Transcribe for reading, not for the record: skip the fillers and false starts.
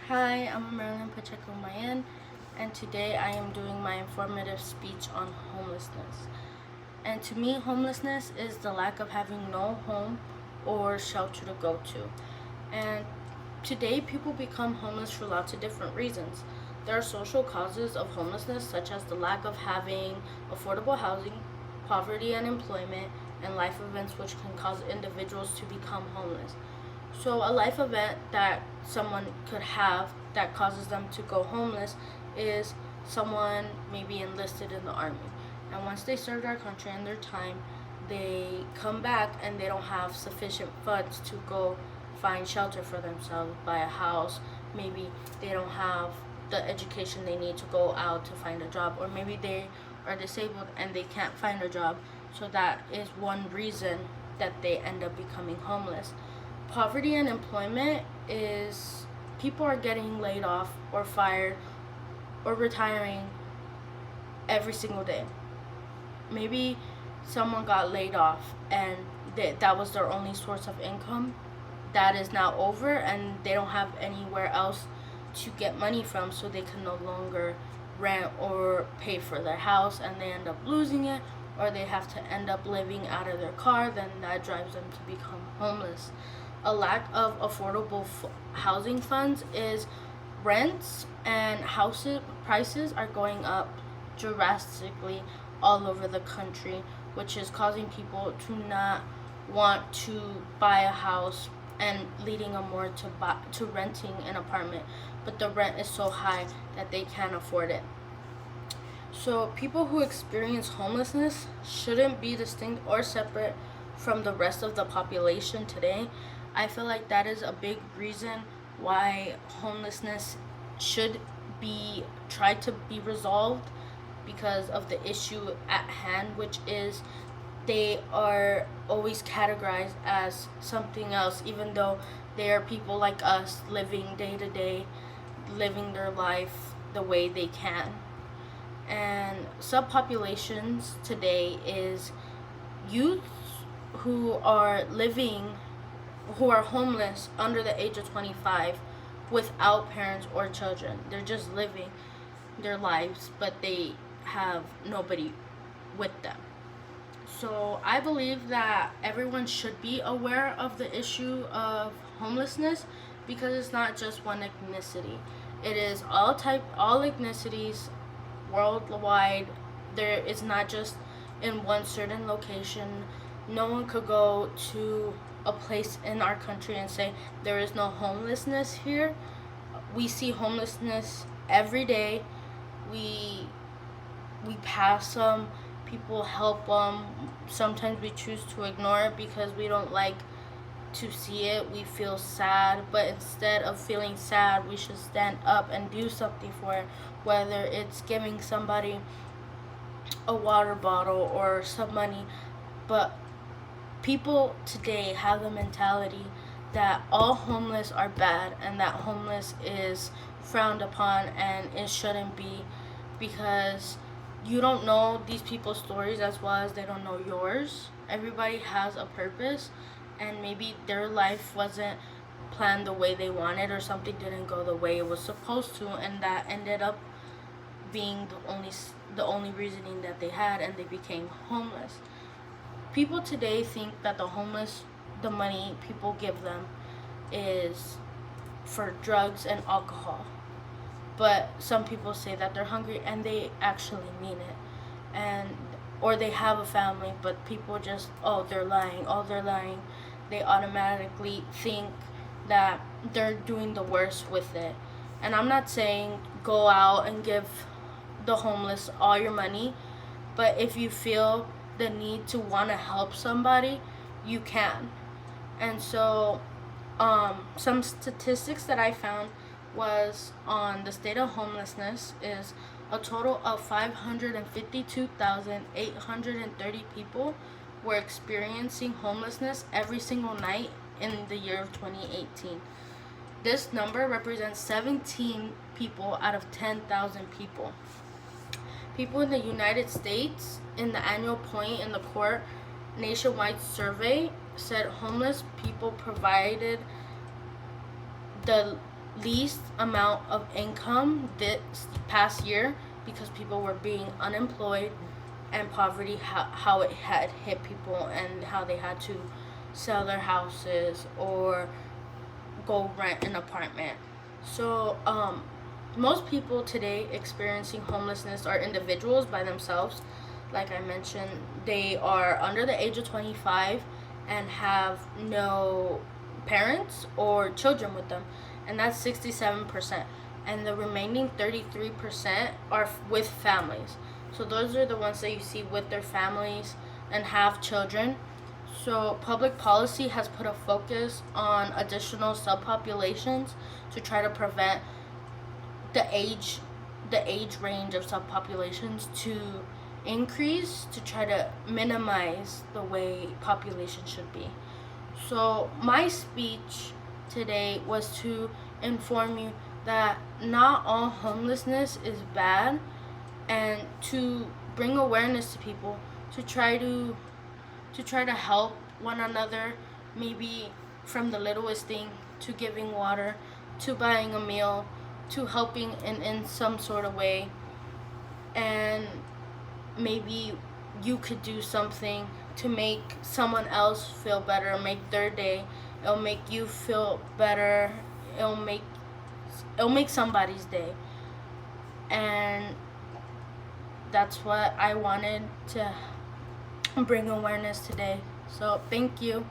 Hi, I'm Marilyn Pacheco Mayan, and today I am doing my informative speech on homelessness. And to me, homelessness is the lack of having no home or shelter to go to. And today, people become homeless for lots of different reasons. There are social causes of homelessness, such as the lack of having affordable housing, poverty and employment, and life events which can cause individuals to become homeless. So, a life event that someone could have that causes them to go homeless is someone maybe enlisted in the army. And once they served our country and their time, they come back and they don't have sufficient funds to go find shelter for themselves, buy a house. Maybe they don't have the education they need to go out to find a job, or maybe they are disabled and they can't find a job. So, that is one reason that they end up becoming homeless. Poverty and employment is people are getting laid off or fired or retiring every single day. Maybe someone got laid off and that was their only source of income. That is now over and they don't have anywhere else to get money from, so they can no longer rent or pay for their house, and they end up losing it, or they have to end up living out of their car. Then that drives them to become homeless. A lack of affordable housing funds is rents and houses prices are going up drastically all over the country, which is causing people to not want to buy a house and leading them more to renting an apartment, but the rent is so high that they can't afford it. So people who experience homelessness shouldn't be distinct or separate from the rest of the population today. I feel like that is a big reason why homelessness should be tried to be resolved, because of the issue at hand, which is they are always categorized as something else, even though they are people like us living day to day, living their life the way they can. And subpopulations today is youth who are living, who are homeless under the age of 25 without parents or children. They're just living their lives, but they have nobody with them. So I believe that everyone should be aware of the issue of homelessness, because it's not just one ethnicity. It is all ethnicities worldwide. There is not just in one certain location. No one could go to a place in our country and say there is no homelessness here. We see homelessness every day. We we pass them, people help them. Sometimes we choose to ignore it because we don't like to see it. We feel sad, but instead of feeling sad, we should stand up and do something for it, whether it's giving somebody a water bottle or some money. But people today have the mentality that all homeless are bad and that homeless is frowned upon and it shouldn't be, because you don't know these people's stories as well as they don't know yours. Everybody has a purpose, and maybe their life wasn't planned the way they wanted, or something didn't go the way it was supposed to, and that ended up being the only reasoning that they had, and they became homeless. People today think that the money people give them is for drugs and alcohol, but some people say that they're hungry and they actually mean it. And or they have a family, but people just, they're lying. They automatically think that they're doing the worst with it. And I'm not saying go out and give the homeless all your money, but if you feel the need to want to help somebody, you can. And so, some statistics that I found was on the state of homelessness is a total of 552,830 people were experiencing homelessness every single night in the year of 2018. This number represents 17 people out of 10,000 people. People in the United States, in the annual point in the court nationwide survey, said homeless people provided the least amount of income this past year because people were being unemployed, and poverty, how it had hit people and how they had to sell their houses or go rent an apartment. So most people today experiencing homelessness are individuals by themselves. Like I mentioned, they are under the age of 25 and have no parents or children with them, and that's 67%. And the remaining 33% are with families. So those are the ones that you see with their families and have children. So public policy has put a focus on additional subpopulations to try to prevent the age range of subpopulations to increase, to try to minimize the way population should be. So my speech today was to inform you that not all homelessness is bad, and to bring awareness to people to try to help one another, maybe from the littlest thing to giving water, to buying a meal, to helping in some sort of way. And maybe you could do something to make someone else feel better, make their day. It'll make you feel better. It'll make somebody's day. And that's what I wanted to bring awareness today. So thank you.